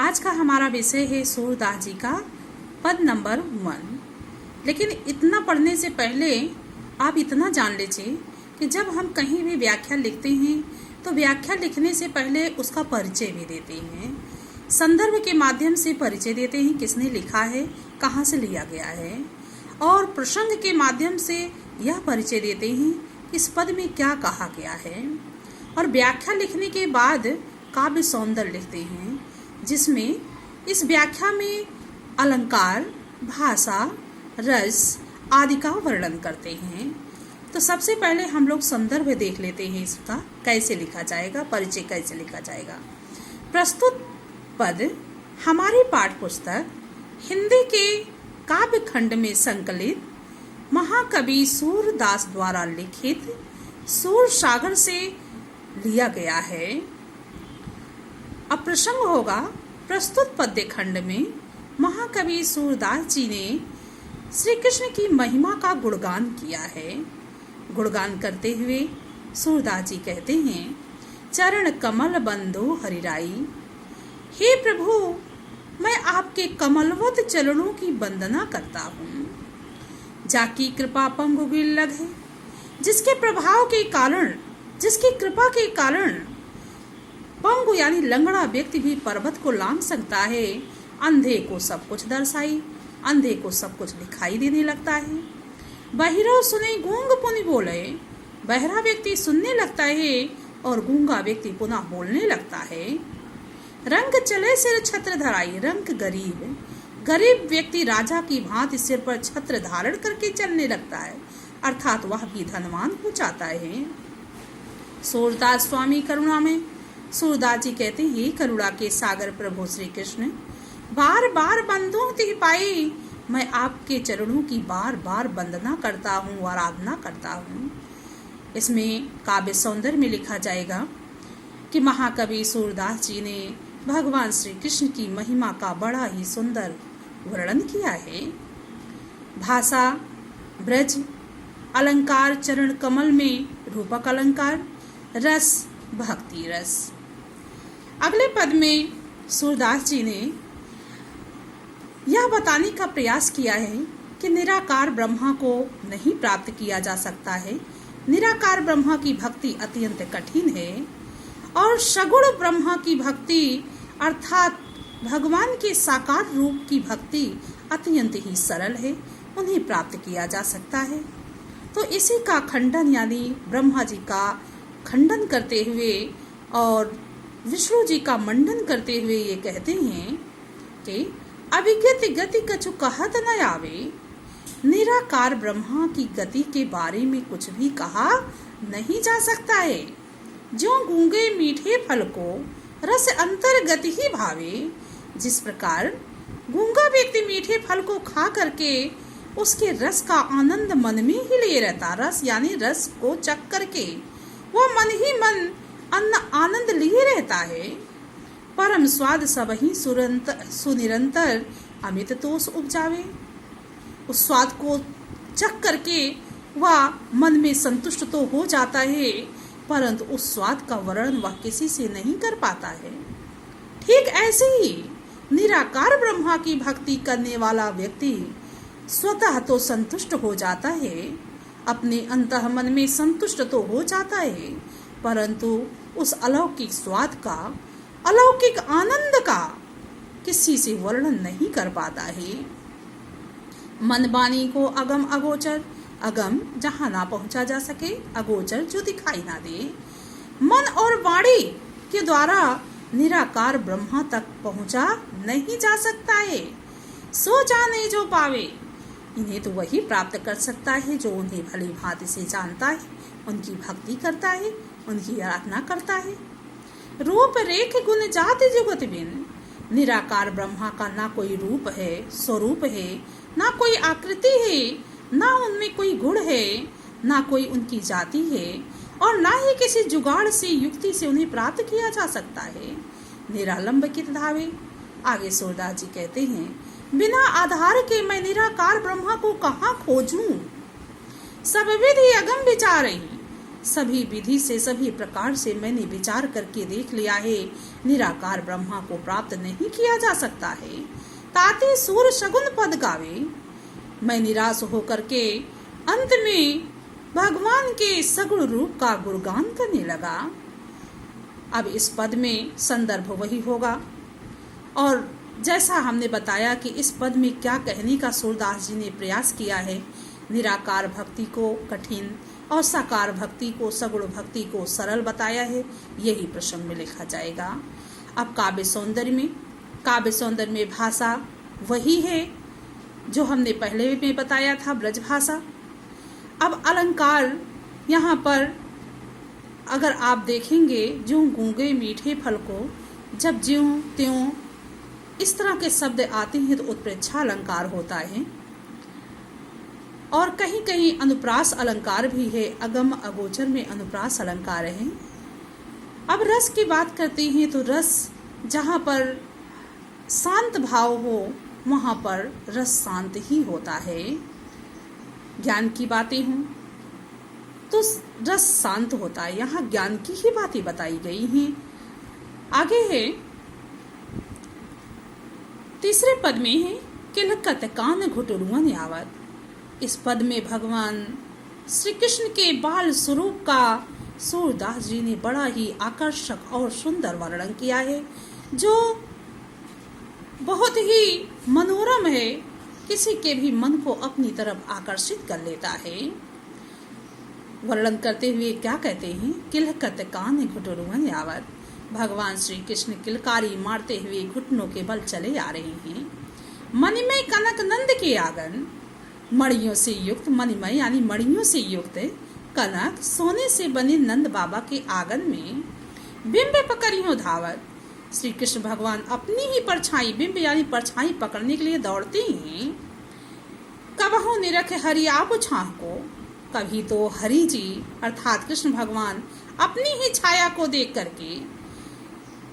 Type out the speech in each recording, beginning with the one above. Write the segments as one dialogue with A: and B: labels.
A: आज का हमारा विषय है सूरदास जी का पद नंबर 1। लेकिन इतना पढ़ने से पहले आप इतना जान लीजिए कि जब हम कहीं भी व्याख्या लिखते हैं तो व्याख्या लिखने से पहले उसका परिचय भी देते हैं, संदर्भ के माध्यम से परिचय देते हैं, किसने लिखा है, कहाँ से लिया गया है, और प्रसंग के माध्यम से यह परिचय देते हैं इस पद में क्या कहा गया है। और व्याख्या लिखने के बाद काव्य सौंदर्य लिखते हैं, जिसमें इस व्याख्या में अलंकार, भाषा, रस आदि का वर्णन करते हैं। तो सबसे पहले हम लोग संदर्भ देख लेते हैं, इसका कैसे लिखा जाएगा, परिचय कैसे लिखा जाएगा। प्रस्तुत पद हमारी पाठ्य पुस्तक हिंदी के काव्य खंड में संकलित महाकवि सूरदास द्वारा लिखित सूर सागर से लिया गया है। अब प्रसंग होगा, प्रस्तुत पद्य खंड में महाकवि सूरदास जी ने श्री कृष्ण की महिमा का गुणगान किया है। गुणगान करते हुए सूरदास जी कहते हैं, चरण कमल बंधु हरिराई, हे प्रभु मैं आपके कमलवत चरणों की वंदना करता हूँ। जाकी कृपा पंगु गिर लगे, जिसके प्रभाव के कारण, जिसकी कृपा के कारण पंगु यानी लंगड़ा व्यक्ति भी पर्वत को लांघ सकता है। अंधे को सब कुछ दर्शाई, अंधे को सब कुछ दिखाई देने लगता है। बहिरो सुने गूंग पुनि बोले, बहरा व्यक्ति सुनने लगता है और गूंगा व्यक्ति पुनः बोलने लगता है। रंग चले सिर छत्र धराई, रंग गरीब, गरीब व्यक्ति राजा की भांति सिर पर छत्र धारण करके चलने लगता है, अर्थात वह भी धनवान हो जाता है। सूरदास स्वामी करुणा में सूरदास जी कहते हैं, करुणा के सागर प्रभु श्री कृष्ण, बार बार बंदों तिह पाई, मैं आपके चरणों की बार बार वंदना करता हूँ, आराधना करता हूँ। इसमें काव्य सौंदर्य में लिखा जाएगा कि महाकवि सूरदास जी ने भगवान श्री कृष्ण की महिमा का बड़ा ही सुंदर वर्णन किया है। भाषा ब्रज, अलंकार चरण कमल में रूपक अलंकार, रस भक्ति रस। अगले पद में सूरदास जी ने यह बताने का प्रयास किया है कि निराकार ब्रह्मा को नहीं प्राप्त किया जा सकता है। निराकार ब्रह्मा की भक्ति अत्यंत कठिन है और सगुण ब्रह्मा की भक्ति अर्थात भगवान के साकार रूप की भक्ति अत्यंत ही सरल है, उन्हें प्राप्त किया जा सकता है। तो इसी का खंडन यानी ब्रह्मा जी का खंडन करते हुए और विष्णु जी का मंडन करते हुए ये कहते हैं कि अभिगति गति कछु कहत न आवे, निराकार ब्रह्मा की गति के बारे में कुछ भी कहा नहीं जा सकता है। जो गूंगे मीठे फल को रस अंतर गति ही भावे, जिस प्रकार गूंगा व्यक्ति मीठे फल को खा करके उसके रस का आनंद मन में ही ले रहता, रस यानी रस को चख करके वो मन ही मन आनंद लिए रहता है। परम स्वाद सब ही सुनिरंतर अमित तोष उपजावे, उस स्वाद को चख करके वह मन में संतुष्ट तो हो जाता है, परंतु उस स्वाद का वर्णन वह किसी से नहीं कर पाता है। ठीक ऐसे ही निराकार ब्रह्मा की भक्ति करने वाला व्यक्ति स्वतः तो संतुष्ट हो जाता है, अपने अंतः मन में संतुष्ट तो हो जाता है, परंतु उस अलौकिक स्वाद का, अलौकिक आनंद का किसी से वर्णन नहीं कर पाता है। मन वाणी को अगम अगोचर, अगम जहाँ ना पहुँचा जा सके, अगोचर जो दिखाई ना दे, मन और वाणी के द्वारा निराकार ब्रह्मा तक पहुँचा नहीं जा सकता है। सो जाने जो पावे, इन्हें तो वही प्राप्त कर सकता है जो उन्हें भली भांति से जानता है, उनकी भक्ति करता है, उनकी आराधना करता है। रूप रेख गुण जाति जुगत बिन, निराकार ब्रह्मा का ना कोई रूप है, स्वरूप है, ना कोई आकृति है, ना उनमें कोई गुण है, ना कोई उनकी जाति है, और ना ही किसी जुगाड़ से युक्ति से उन्हें प्राप्त किया जा सकता है। निरालंब कित धावे, आगे सूरदास जी कहते हैं, बिना आधार के मैं निराकार ब्रह्मा को कहाँ खोजूं। सब विधि अगम विचारही, सभी विधि से सभी प्रकार से मैंने विचार करके देख लिया है, निराकार ब्रह्मा को प्राप्त नहीं किया जा सकता है। ताते सूर शगुन पद गावे। मैं निराश होकर के अंत में भगवान के सगुण रूप का गुणगान करने लगा। अब इस पद में संदर्भ वही होगा, और जैसा हमने बताया कि इस पद में क्या कहने का सूरदास जी ने प्रयास किया है, निराकार भक्ति को कठिन और साकार भक्ति को, सगुण भक्ति को सरल बताया है, यही प्रसंग में लिखा जाएगा। अब काव्य सौंदर्य में भाषा वही है जो हमने पहले में बताया था, ब्रज भाषा। अब अलंकार यहाँ पर अगर आप देखेंगे, ज्यों गूंगे मीठे फल को जब ज्यों त्यों इस तरह के शब्द आते हैं तो उत्प्रेक्षा अलंकार होता है, और कहीं कहीं अनुप्रास अलंकार भी है, अगम अगोचर में अनुप्रास अलंकार है। अब रस की बात करते हैं तो रस जहाँ पर शांत भाव हो वहाँ पर रस शांत ही होता है। ज्ञान की बातें हों तो रस शांत होता है, यहाँ ज्ञान की ही बातें बताई गई हैं। आगे है तीसरे पद में है किलकत कान घुटुरुअन आवत। इस पद में भगवान श्री कृष्ण के बाल स्वरूप का सूरदास जी ने बड़ा ही आकर्षक और सुंदर वर्णन किया है, जो बहुत ही मनोरम है, किसी के भी मन को अपनी तरफ आकर्षित कर लेता है। वर्णन करते हुए क्या कहते हैं, किलकत कान घुटुरुअन आवत। भगवान श्री कृष्ण किलकारी मारते हुए घुटनों के बल चले आ रहे हैं। मणिमय कनक नंद के आंगन, मणियों से युक्त, मणिमय यानी मणियों से युक्त कनक सोने से बने नंद बाबा के आंगन में बिंब पकड़ियों धावत। श्री कृष्ण भगवान अपनी ही परछाई, बिंब यानी परछाई पकड़ने के लिए दौड़ते हैं। कबहु निरख हरि आप छाह को, कभी तो हरि जी अर्थात कृष्ण भगवान अपनी ही छाया को देख करके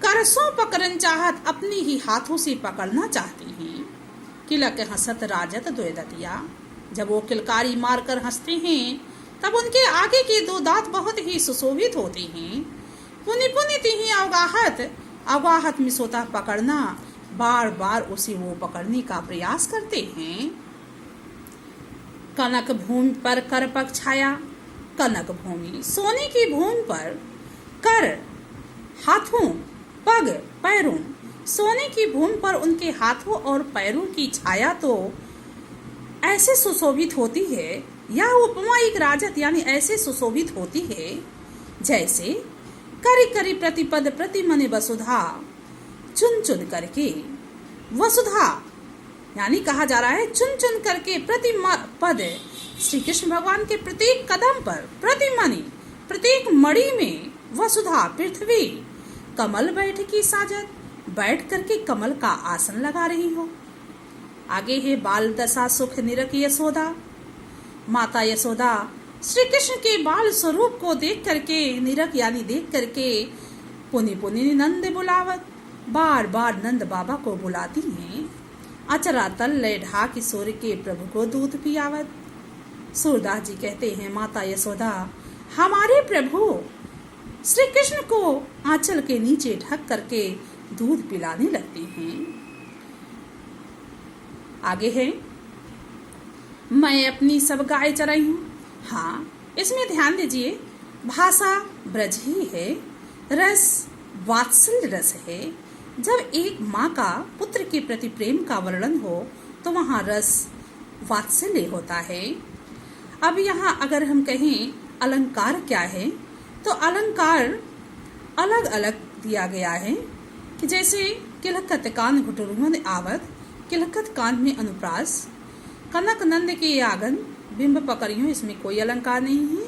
A: करसों पकड़न चाहत, अपनी ही हाथों से पकड़ना चाहती हैं। किलक हंसत राजत द्वैदतिया, जब वो किलकारी मारकर हंसते हैं तब उनके आगे के दो दांत बहुत ही सुशोभित होते हैं। पुनि पुनि तिहि अवगाहत, अवगाहत में सोता पकड़ना, बार बार उसे वो पकड़ने का प्रयास करते हैं। कनक भूमि पर कर पग छाया, कनक भूमि सोने की भूमि पर, कर हाथों, पग पैरों, सोने की भूमि पर उनके हाथों और पैरों की छाया तो ऐसे सुशोभित होती है, यह उपमा एक राजत यानी ऐसे सुशोभित होती है जैसे करी करी प्रतिपद प्रतिमने वसुधा, चुन चुन करके, वसुधा यानी कहा जा रहा है चुन चुन करके प्रति पद, श्री कृष्ण भगवान के प्रत्येक कदम पर, प्रतिमणि प्रत्येक मणि में, वसुधा पृथ्वी, कमल बैठ की साजत, बैठ करके कमल का आसन लगा रही हो। आगे है बाल दशा सुख निरख यशोदा। माता यशोदा श्री कृष्ण के बाल स्वरूप को देख करके, निरख यानी देख करके, पुनि पुनि नंद बुलावत, बार बार नंद बाबा को बुलाती हैं। अचरा तल ले ढा किशोर के प्रभु को दूध पियावत। सूरदास जी कहते हैं माता यशोदा हमारे प्रभु श्री कृष्ण को आंचल के नीचे ढक करके दूध पिलाने लगती हैं। आगे है मैं अपनी सब गाय चराई हूँ। हाँ, इसमें ध्यान दीजिए, भाषा ब्रज ही है, रस वात्सल्य रस है। जब एक माँ का पुत्र के प्रति प्रेम का वर्णन हो तो वहाँ रस वात्सल्य होता है। अब यहाँ अगर हम कहें अलंकार क्या है, तो अलंकार अलग अलग दिया गया है कि जैसे किलकत कान घुटुरुअन आवत, किलकत कान में अनुप्रास, कनक नंद के आंगन, बिंब पकड़ियों, इसमें कोई अलंकार नहीं है।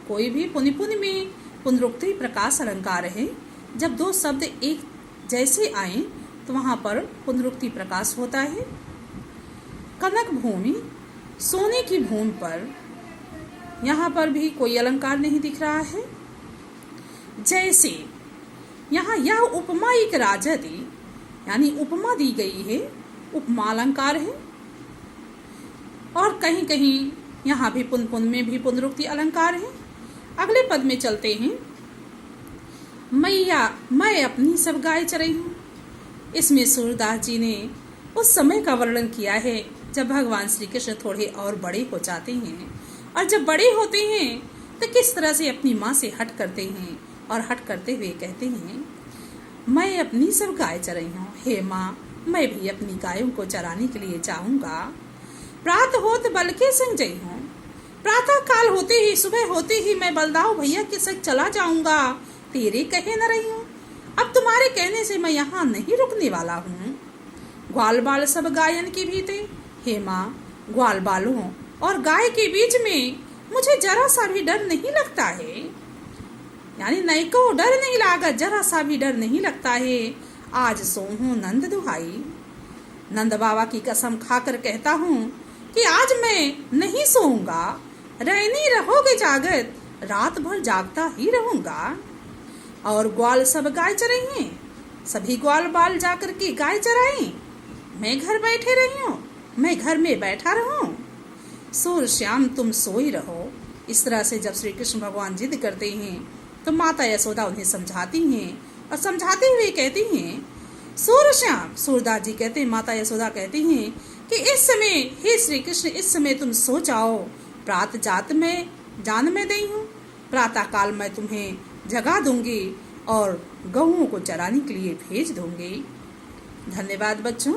A: कोई भी पुनि पुनि में पुनरुक्ति प्रकाश अलंकार है। जब दो शब्द एक जैसे आए तो वहां पर पुनरुक्ति प्रकाश होता है। कनक भूमि सोने की भूमि पर, यहाँ पर भी कोई अलंकार नहीं दिख रहा है। जैसे यहाँ यह उपमा एक राजत यानी उपमा दी गई है, उपमा अलंकार है। और कहीं कहीं यहाँ भी पुन पुन में भी पुनरुक्ति अलंकार है। अगले पद में चलते हैं। मैया मैं अपनी सब गाय चराई हूँ। इसमें सूरदास जी ने उस समय का वर्णन किया है जब भगवान श्री कृष्ण थोड़े और बड़े हो जाते हैं, और जब बड़े होते हैं तो किस तरह से अपनी माँ से हट करते हैं, और हट करते हुए कहते हैं मैं अपनी सब गाय चराई हूँ। हे माँ, मैं भी अपनी गायों को चराने के लिए जाऊंगा। प्रातः होत बल के संग जई हूँ। प्रातः काल होते ही, सुबह होते ही मैं बलदाऊ भैया के संग चला जाऊंगा, तेरे कहे न रही हूँ। अब तुम्हारे कहने से मैं यहाँ नहीं रुकने वाला हूँ। ग्वाल बाल सब गायन की भी थे। हे माँ, ग्वाल बालों और गाय के बीच में मुझे जरा सा भी डर नहीं लगता है। यानी नहीं को डर नहीं लागा, जरा सा भी डर नहीं लगता है। आज सोहूं नंद दुहाई। नंद बाबा की कसम खाकर कहता हूँ कि आज मैं नहीं सोऊंगा। रहनी रहोगे जागत, रात भर जागता ही रहूंगा। और ग्वाल सब गाय चराई, सभी ग्वाल बाल जाकर के गाय चराई। मैं घर बैठे रही हूँ, मैं घर में बैठा रहूं। सूर श्याम तुम सोई रहो। इस तरह से जब श्री कृष्ण भगवान जिद करते हैं तो माता यशोदा उन्हें समझाती हैं, और समझाते हुए कहती हैं सूर श्याम। सूरदास जी कहते हैं, माता यशोदा कहती हैं कि इस समय हे श्री कृष्ण, इस समय तुम सो जाओ। प्रात जात में जान में दी हूँ। प्रातः काल मैं तुम्हें जगा दूंगी और गऊओं को चराने के लिए भेज दूंगी। धन्यवाद बच्चों।